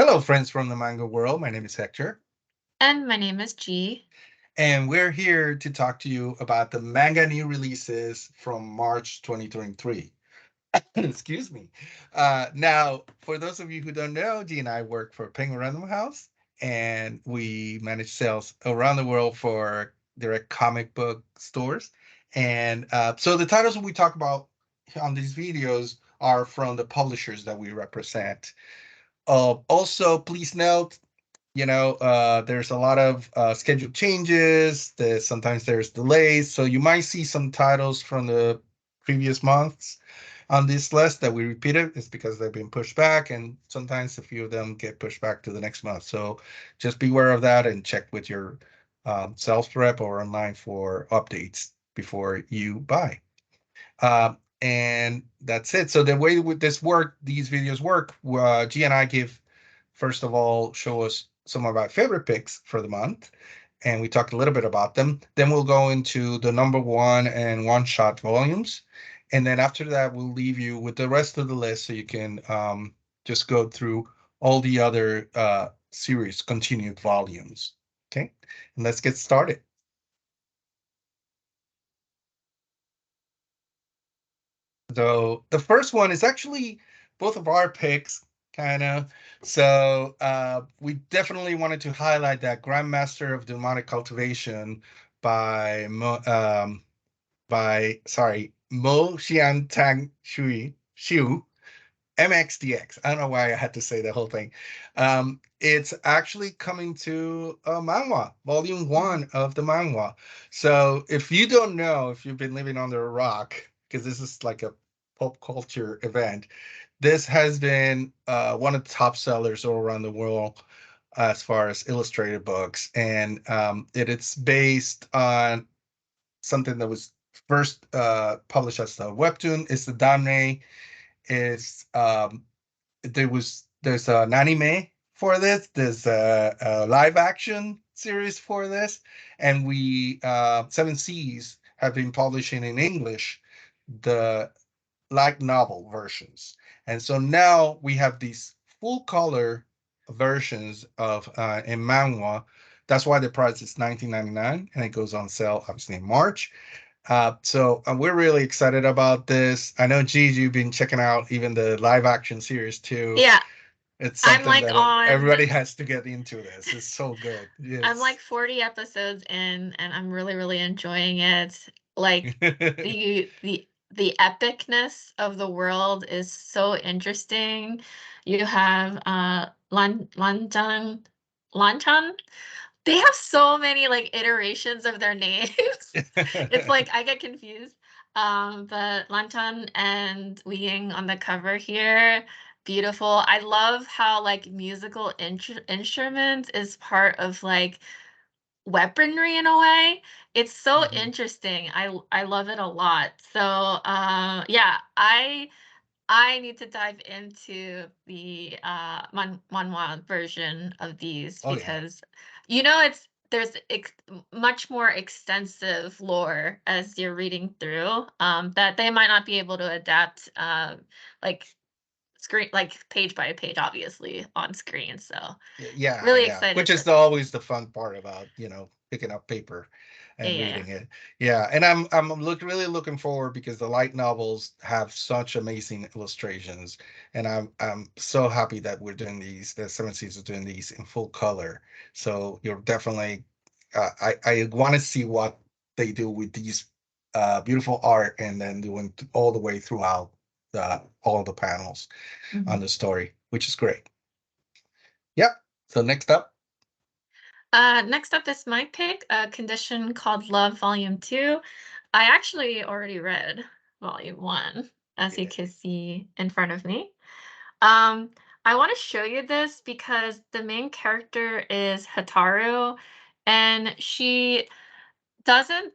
Hello, friends from the manga world. My name is Hector, And my name is G. and we're here to talk to you about the manga new releases from March 2023. Excuse me. Now, for those of you who don't know, G and I work for Penguin Random House, and we manage sales around the world for direct comic book stores. And so the titles we talk about on these videos are from the publishers that we represent. Also, please note there's a lot of schedule changes. Sometimes there's delays, so you might see some titles from the previous months on this list that we repeated. It's because they've been pushed back, and sometimes a few of them get pushed back to the next month. So just be aware of that and check with your sales rep or online for updates before you buy. And that's it. So the way with this work, these videos work, G and I give, first of all, show us some of our favorite picks for the month, and we talked a little bit about them. Then we'll go into the number one and one shot volumes, and then after that, we'll leave you with the rest of the list so you can just go through all the other series continued volumes. Okay, and let's get started. So the first one is actually both of our picks, kind of. So we definitely wanted to highlight that Grandmaster of Demonic Cultivation by Mo Xian Tang Xiu MXDX. I don't know why I had to say the whole thing. It's actually coming to a manhwa, volume one of the manhwa. So if you don't know, if you've been living under a rock, because this is like a pop culture event, this has been one of the top sellers all around the world as far as illustrated books. And it's based on something that was first published as a webtoon. It's the Danmei. It's there's an anime for this. There's a live action series for this, and we Seven Seas have been publishing in English the light novel versions, and so now we have these full color versions of in manhwa. That's why the price is 19.99, and it goes on sale obviously in March. So we're really excited about this. I know, Gigi, you've been checking out even the live action series too. Yeah, It's I'm something like that on everybody has to get into this. It's so good. I'm Yes. like 40 episodes in and I'm really really enjoying it. Like the epicness of the world is so interesting. You have Lanchan. They have so many like iterations of their names. It's like I get confused. But Lantan and Weing on the cover here, beautiful. I love how like musical instruments is part of like weaponry in a way. It's so Mhm. interesting. I love it a lot. So yeah, I need to dive into the manhwa version of these Oh yeah. because it's there's much more extensive lore as you're reading through that they might not be able to adapt like screen like page by page obviously on screen. So Yeah, really yeah. Which excited for is this. always the fun part about, picking up paper Yeah, and yeah, yeah. reading it. Yeah, and I'm really looking forward because the light novels have such amazing illustrations, and I'm so happy that we're doing these. The Seven Seas are doing these in full color. So you're definitely, I want to see what they do with these beautiful art, and then doing all the way throughout all the panels on Mhm. the story, which is great. Yep. So next up. Next up is my pick, a condition called Love Volume 2. I actually already read Volume 1, as you Yeah. can see in front of me. Um, I want to show you this because the main character is Hataru, and doesn't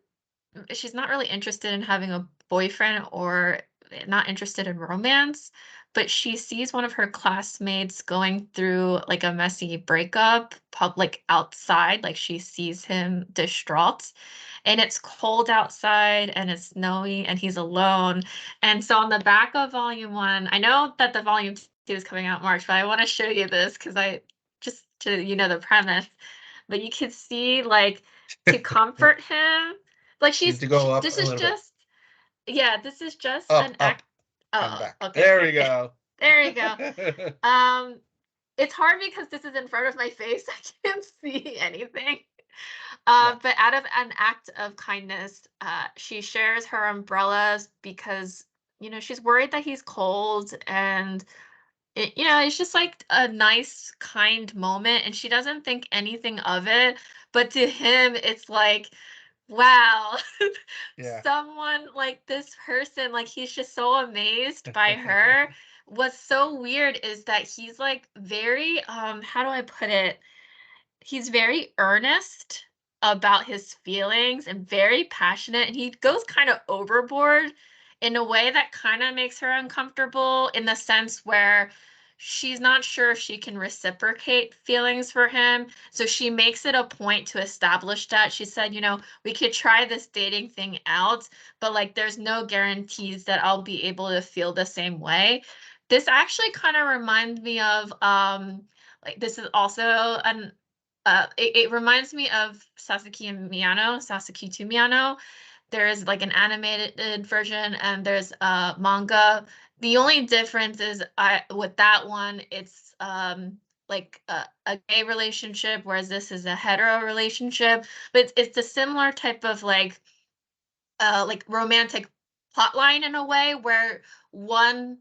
she's not really interested in having a boyfriend or not interested in romance, but she sees one of her classmates going through like a messy breakup, public outside, like she sees him distraught. And it's cold outside and it's snowy and he's alone. And so on the back of volume 1, I know that the volume was coming out in March, but I want to show you this because I just to the premise. But you can see like to comfort him, like You need to go up this a is little bit. just yeah, this is just Up, an up, act. and Oh, back. okay, There we okay. go. There you go. Um, it's hard because this is in front of my face. I can't see anything. Yeah, But out of an act of kindness, she shares her umbrellas because she's worried that he's cold, and it's just like a nice, kind moment, and she doesn't think anything of it. But to him, it's like, wow, yeah. someone like this person, like he's just so amazed by her. What's so weird is that he's like very, how do I put it? He's very earnest about his feelings and very passionate, and he goes kind of overboard in a way that kind of makes her uncomfortable, in the sense where she's not sure if she can reciprocate feelings for him. So she makes it a point to establish that. She said, we could try this dating thing out, but like there's no guarantees that I'll be able to feel the same way. This actually kind of reminds me of like this is also an it reminds me of Sasuke to Miyano. There is like an animated version and there's a manga. The only difference is with that one, it's like a gay relationship, whereas this is a hetero relationship. But it's a similar type of like romantic plotline in a way where one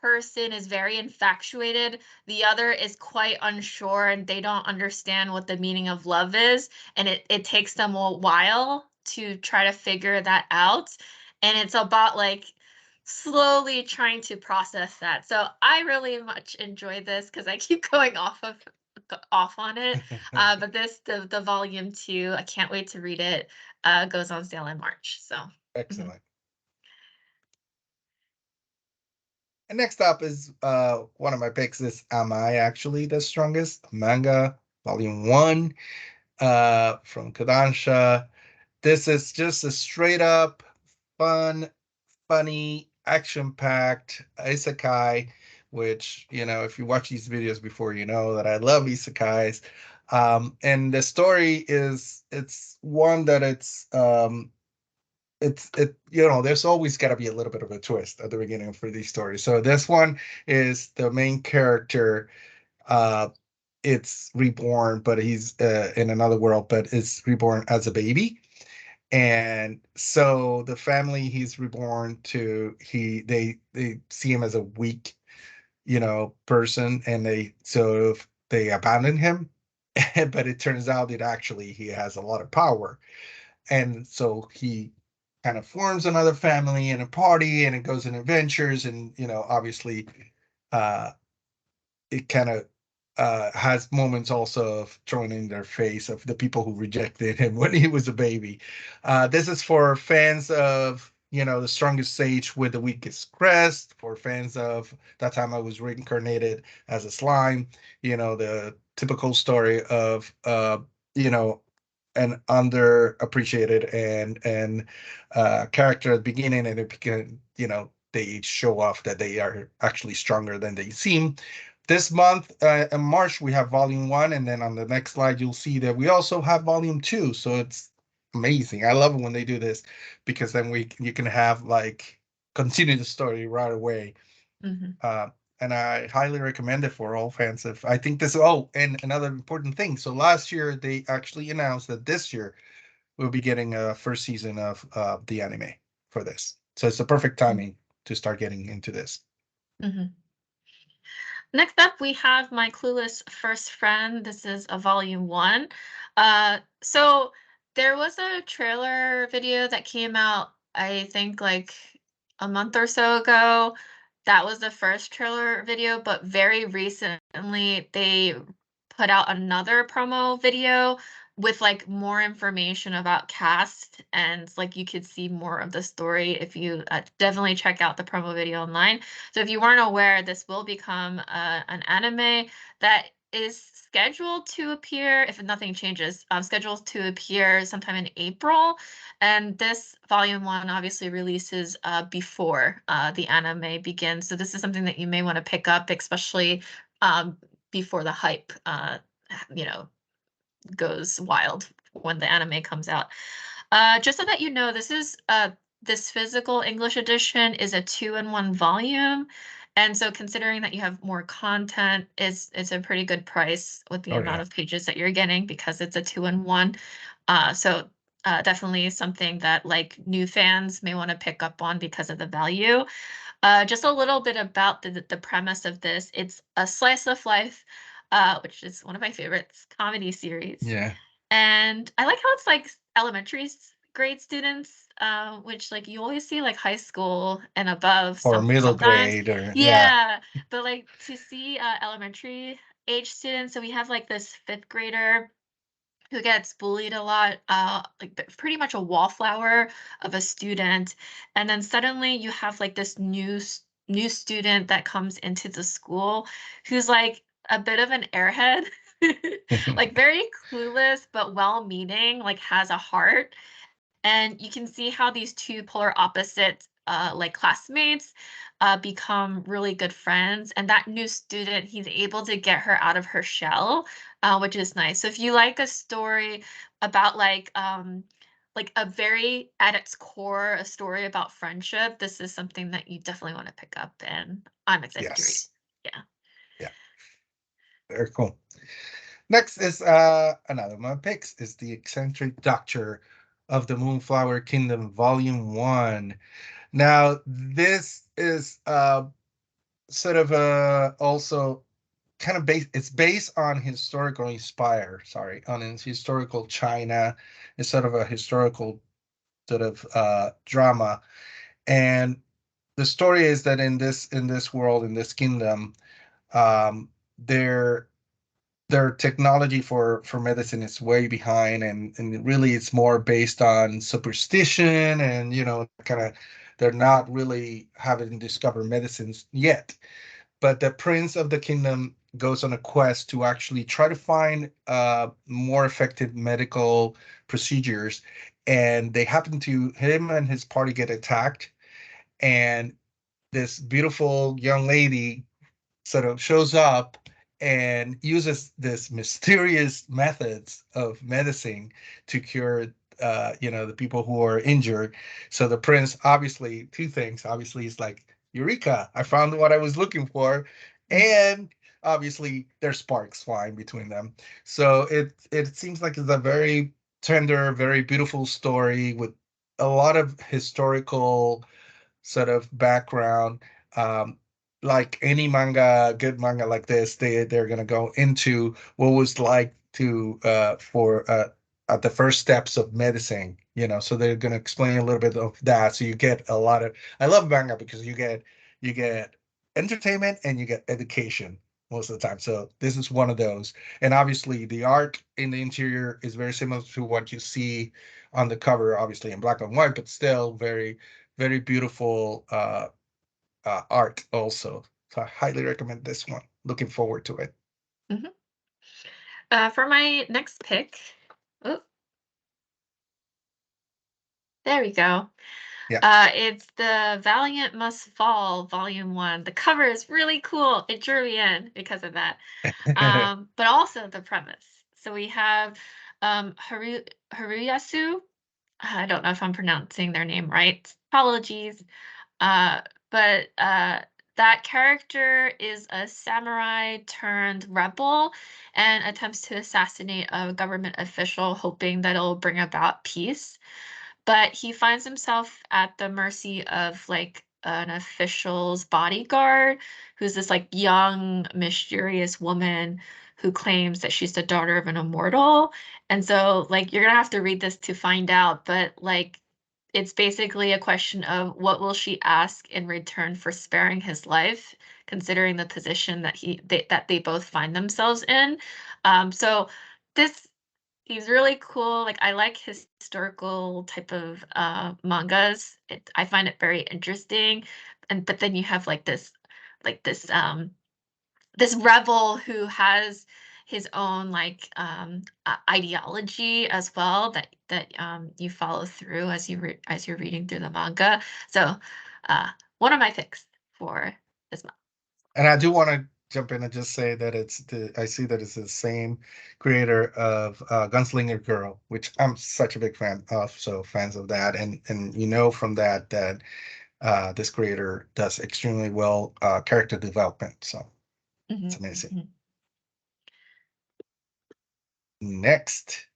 person is very infatuated, the other is quite unsure, and they don't understand what the meaning of love is, and it takes them a while to try to figure that out. And it's about like slowly trying to process that. So I really much enjoy this because I keep going off on it. But the volume 2, I can't wait to read it, goes on sale in March. So mhm. Excellent. And next up is one of my picks is Am I Actually the Strongest? Manga Volume 1 from Kodansha. This is just a straight up fun, funny, action packed isekai, which, if you watch these videos before, you know that I love isekais. And the story it's one that there's always got to be a little bit of a twist at the beginning for these stories. So this one is the main character, uh it's reborn, but he's in another world, but is reborn as a baby. And so the family he's reborn to, they see him as a weak, person, and they abandon him. But it turns out that actually he has a lot of power. And so he kind of forms another family and a party, and it goes in adventures, and obviously uh it kind of has moments also of throwing in their face of the people who rejected him when he was a baby. This is for fans of the strongest sage with the weakest crest, for fans of that time I was reincarnated as a slime. The typical story of you know an underappreciated and character at the beginning, and it became, they show off that they are actually stronger than they seem. This month, in March, we have volume 1, and then on the next slide, you'll see that we also have volume 2. So it's amazing. I love it when they do this, because then you can have like continue the story right away. Mhm. Uh, and I highly recommend it for all fans of. I think this. Oh, and another important thing. So last year they actually announced that this year we'll be getting a first season of the anime for this. So it's the perfect timing to start getting into this. Mhm. Next up, we have My Clueless First Friend. This is a volume 1. So there was a trailer video that came out, I think, like a month or so ago. That was the first trailer video, but very recently they put out another promo video with like more information about cast, and like you could see more of the story if you definitely check out the promo video online. So if you weren't aware, this will become an anime that is scheduled to appear, if nothing changes, scheduled to appear sometime in April. And this volume one obviously releases before the anime begins. So this is something that you may want to pick up, especially before the hype, you know, goes wild when the anime comes out. Just so that you know, this physical English edition is a 2-in-1 volume. And so considering that you have more content, it's a pretty good price with the Oh amount yeah. of pages that you're getting because it's a 2-in-1. So definitely something that like new fans may want to pick up on because of the value. Just a little bit about the premise of this. It's a slice of life, which is one of my favorites, comedy series. Yeah. And I like how it's like elementary grade students, which like you always see like high school and above Or middle sometimes. grade, or yeah. Yeah, but like to see elementary age students, so we have like this fifth grader who gets bullied a lot, like pretty much a wallflower of a student, and then suddenly you have like this new student that comes into the school who's like a bit of an airhead, like very clueless but well-meaning, like has a heart, and you can see how these two polar opposites, like classmates, become really good friends. And that new student, he's able to get her out of her shell, which is nice. So if you like a story about like a very at its core, a story about friendship, this is something that you definitely want to pick up, and I'm excited to read. Yes. Yeah. Yeah. Very cool. Next is another one of my picks is The Eccentric Doctor of the Moonflower Kingdom, Volume 1. Now, this is sort of also kind of based, it's based on historical inspire, sorry, on historical China. It's sort of a historical sort of drama. And the story is that in this world, in this kingdom, um, there their technology for medicine is way behind, and really it's more based on superstition, and kind of they're not really haven't discovered medicines yet. But the prince of the kingdom goes on a quest to actually try to find more effective medical procedures, and they happen to him and his party get attacked, and this beautiful young lady sort of shows up and uses this mysterious methods of medicine to cure the people who are injured. So the prince, obviously, two things. Obviously, he's like, Eureka, I found what I was looking for. And obviously there's sparks flying between them. So it seems like it's a very tender, very beautiful story with a lot of historical sort of background. Um, like any manga, good manga like this, they're gonna go into what was like to for at the first steps of medicine. So they're gonna explain a little bit of that. So you get a lot of. I love manga because you get entertainment and you get education most of the time. So this is one of those. And obviously the art in the interior is very similar to what you see on the cover, obviously in black and white, but still very, very beautiful art also. So I highly recommend this one. Looking forward to it. Mhm. For my next pick, oh, there we go. Yeah. It's the Valiant Must Fall, Volume 1. The cover is really cool. It drew me in because of that. But also the premise. So we have Haruyasu. I don't know if I'm pronouncing their name right. Apologies. Uh, but that character is a samurai turned rebel and attempts to assassinate a government official, hoping that it'll bring about peace. But he finds himself at the mercy of like an official's bodyguard, who's this like young, mysterious woman who claims that she's the daughter of an immortal. And so like you're gonna have to read this to find out, but like it's basically a question of what will she ask in return for sparing his life, considering the position that they both find themselves in. So this he's really cool. Like I like historical type of mangas. I find it very interesting. And but then you have like this this rebel who has his own like ideology as well that you follow through as as you're reading through the manga. So uh, one of my picks for this month. And I do want to jump in and just say that I see that it's the same creator of Gunslinger Girl, which I'm such a big fan of. So fans of that, and you know from that that this creator does extremely well character development. So it's Mhm, amazing. mhm. Next,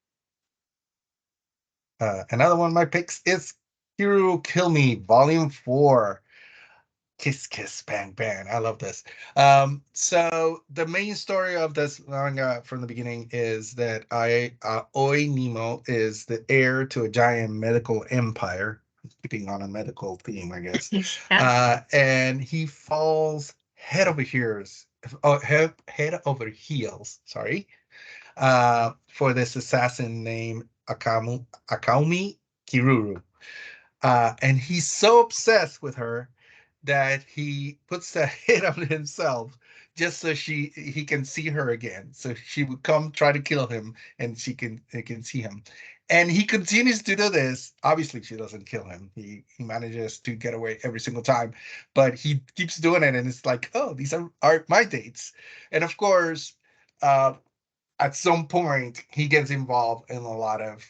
another one of my picks is Hero Kill Me Volume 4. Kiss Kiss Bang Bang. I love this. So the main story of this manga from the beginning is that Oi Nemo is the heir to a giant medical empire, keeping on a medical theme, I guess. Yeah. And he falls head over heels, head over heels, sorry, for this assassin named Akaumi Kiruru. And he's so obsessed with her that he puts the hit on himself just so he can see her again. So she would come try to kill him, and he can see him. And he continues to do this. Obviously, she doesn't kill him. He manages to get away every single time, but he keeps doing it, and it's like, oh, these are my dates. And of course, uh, at some point, he gets involved in a lot of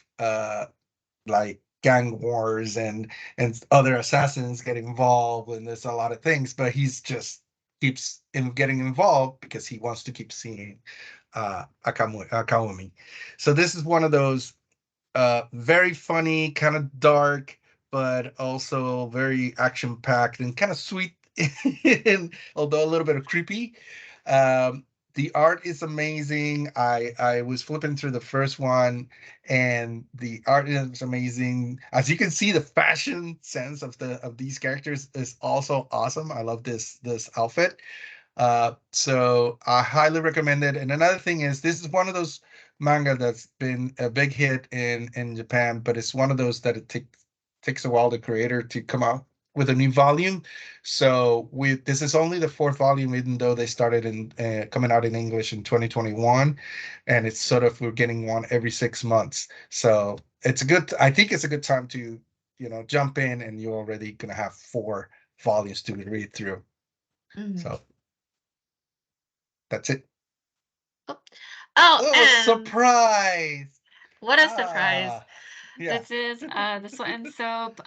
like gang wars and other assassins get involved and there's a lot of things, but he's just keeps in getting involved because he wants to keep seeing Akawumi. So this is one of those very funny, kind of dark, but also very action packed and kind of sweet, and although a little bit of creepy. Um, the art is amazing. I was flipping through the first one, and the art is amazing. As you can see, the fashion sense of these characters is also awesome. I love this outfit. So I highly recommend it. And another thing is, this is one of those manga that's been a big hit in Japan, but it's one of those that takes a while the creator to come out with a new volume. So we this is only the fourth volume, even though they started in coming out in English in 2021, and it's sort of we're getting one every 6 months. So it's a good. I think it's a good time to jump in, and you're already gonna have four volumes to read through. Mhm. So that's it. Oh, oh, Oh, and surprise! what a surprise! Ah, yeah. This is the Sweat and Soap.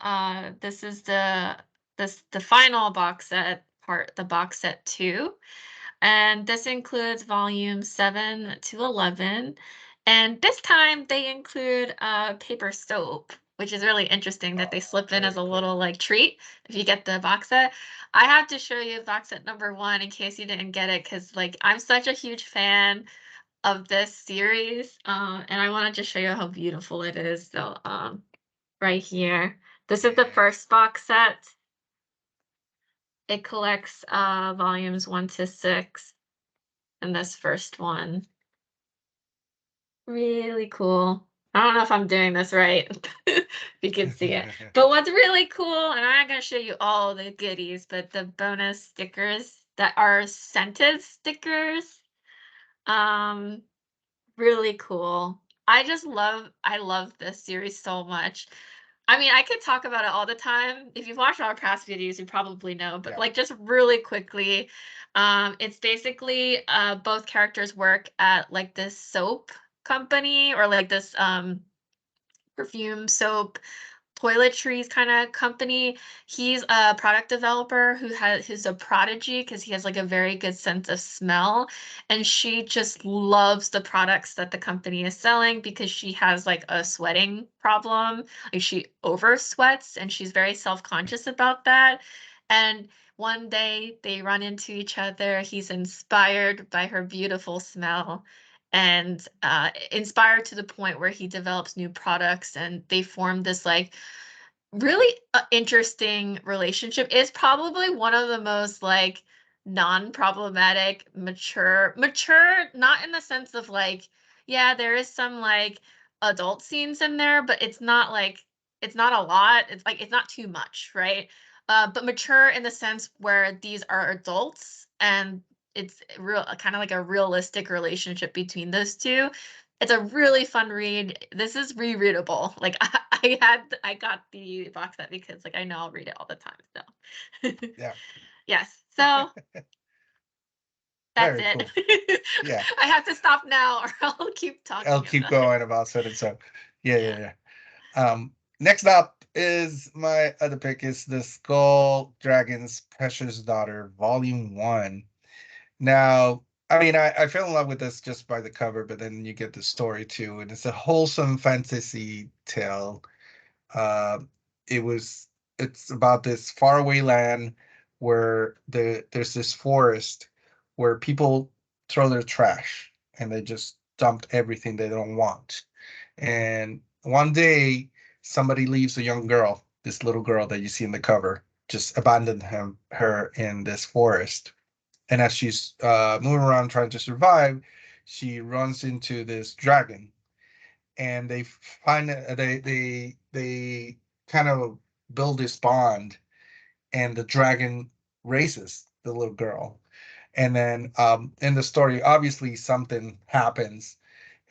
This is the final box set part, the box set two. And this includes volumes 7 to 11. And this time they include paper soap, which is really interesting that they Oh, slip in as very a cool. little like treat if you get the box set. I have to show you box set number one in case you didn't get it, because like I'm such a huge fan of this series, and I wanted to show you how beautiful it is. So right here, this is the Yes. first box set. It collects volumes 1 to 6, and this first one. Really cool. I don't know if I'm doing this right, if you can see it. But what's really cool, and I'm not gonna show you all the goodies, but the bonus stickers that are scented stickers. Um, Really cool. I love this series so much. I mean, I could talk about it all the time. If you've watched our past videos, you probably know, but Yeah. like just really quickly, it's basically both characters work at like this soap company or like this perfume soap toiletries kind of company. He's a product developer who's a prodigy because he has like a very good sense of smell, and she just loves the products that the company is selling because she has like a sweating problem. Like she over sweats and she's very self-conscious about that. And one day they run into each other. He's inspired by her beautiful smell and inspired to the point where he develops new products, and they form this like really interesting relationship. Is probably one of the most like non-problematic, mature, not in the sense of like, yeah, there is some like adult scenes in there, but it's not a lot. It's like it's not too much, right? But mature in the sense where these are adults and it's real, kind of like a realistic relationship between those two. It's a really fun read. This is rereadable. Like I got the box set because like I know I'll read it all the time. So Yeah. yes. So that's Very it. cool. Yeah. I have to stop now or I'll keep I'll talking keep about it. going about so and so. Yeah, Yeah. yeah, yeah. Next up is my other pick is the Skull Dragon's Precious Daughter, Volume 1. Now, I mean, I fell in love with this just by the cover, but then you get the story too, and it's a wholesome fantasy tale. Uh, it was it's about this faraway land where there's this forest where people throw their trash and they just dump everything they don't want. And one day somebody leaves a young girl, this little girl that you see in the cover, just abandoned her in this forest. And as she's moving around trying to survive, she runs into this dragon, and they find they kind of build this bond, and the dragon raises the little girl. And then in the story, obviously something happens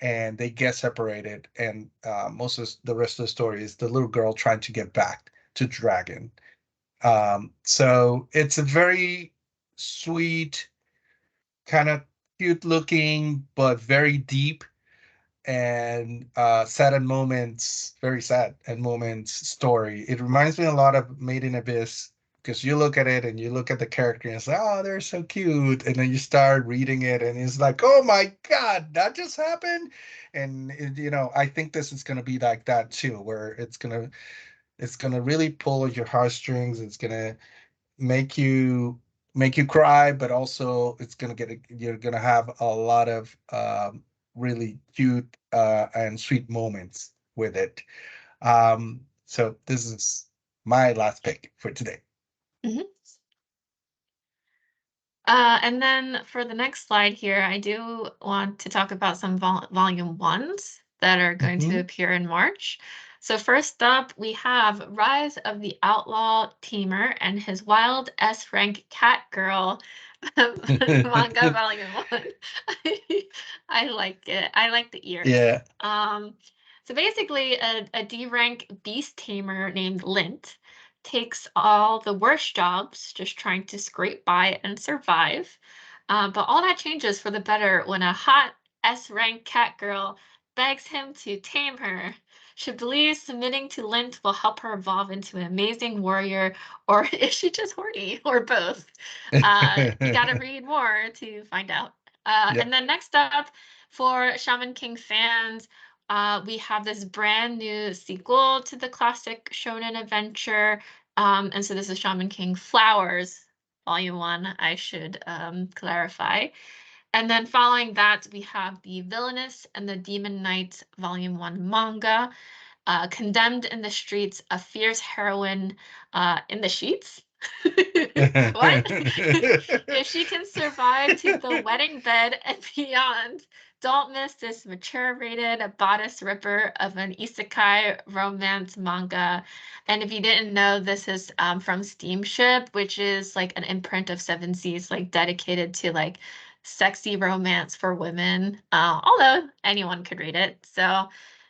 and they get separated, and most of the rest of the story is the little girl trying to get back to dragon. So it's a very sweet, kind of cute looking, but very deep and sad at moments, very sad at moments story. It reminds me a lot of Made in Abyss, because you look at it and you look at the character and say, "Oh, they're so cute," and then you start reading it and it's like, "Oh my God, that just happened." And I think this is gonna be like that too, where it's gonna really pull at your heartstrings. It's gonna make you make you cry, but also you're gonna have a lot of really cute and sweet moments with it. So this is my last pick for today. Mhm. And then for the next slide here, I do want to talk about some volume ones that are going to Mhm. appear in March. So first up, we have Rise of the Outlaw Tamer and his Wild S Rank Cat Girl manga volume one. I like it. I like the ears. Yeah. So basically, a D rank beast tamer named Lint takes all the worst jobs, just trying to scrape by and survive. But all that changes for the better when a hot S rank cat girl begs him to tame her. She believes submitting to Lint will help her evolve into an amazing warrior, or is she just horny, or both? You gotta read more to find out. Yeah. And then next up, for Shaman King fans, we have this brand new sequel to the classic shonen adventure. And so this is Shaman King Flowers, Volume 1, I should clarify. And then following that, we have the Villainous and the Demon Knight Volume 1 manga. Condemned in the streets, a fierce heroine in the sheets. What? If she can survive to the wedding bed and beyond, don't miss this mature rated bodice ripper of an isekai romance manga. And if you didn't know, this is from Steamship, which is like an imprint of Seven Seas, like dedicated to like sexy romance for women. Although anyone could read it. So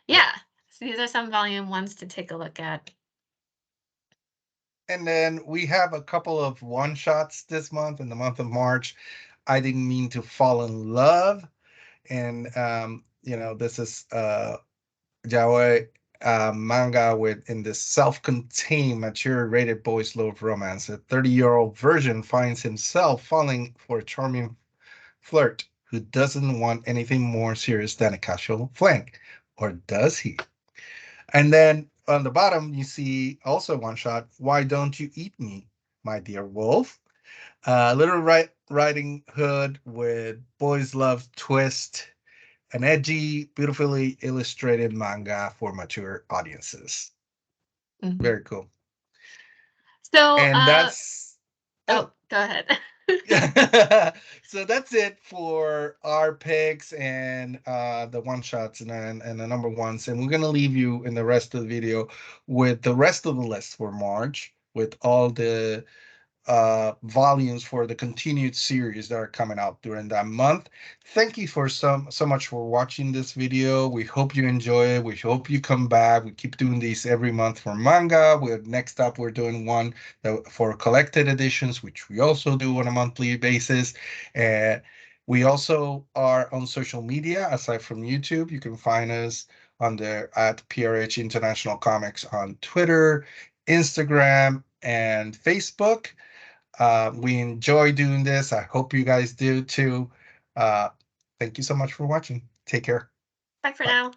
Yeah. yeah, so these are some volume ones to take a look at. And then we have a couple of one shots this month, in the month of March. I didn't mean to fall in love. And this is yaoi manga with in this self-contained, mature-rated boys' love romance. A 30-year-old virgin finds himself falling for a charming flirt who doesn't want anything more serious than a casual fling, or does he? And then on the bottom, you see also one shot. Why don't you eat me, my dear wolf? Little Riding Hood with boys' love twist, an edgy, beautifully illustrated manga for mature audiences. Mhm. Very cool. So, And that's oh, oh go ahead. yeah. So that's it for our picks and the one shots and the number ones. And we're gonna leave you in the rest of the video with the rest of the list for March with all the volumes for the continued series that are coming out during that month. Thank you for so much for watching this video. We hope you enjoy it. We hope you come back. We keep doing these every month for manga. We're next up we're doing one for collected editions, which we also do on a monthly basis. And we also are on social media aside from YouTube. You can find us on the at PRH International Comics on Twitter, Instagram, and Facebook. We enjoy doing this. I hope you guys do too. Uh, Thank you so much for watching. Take care. Bye for Bye. now.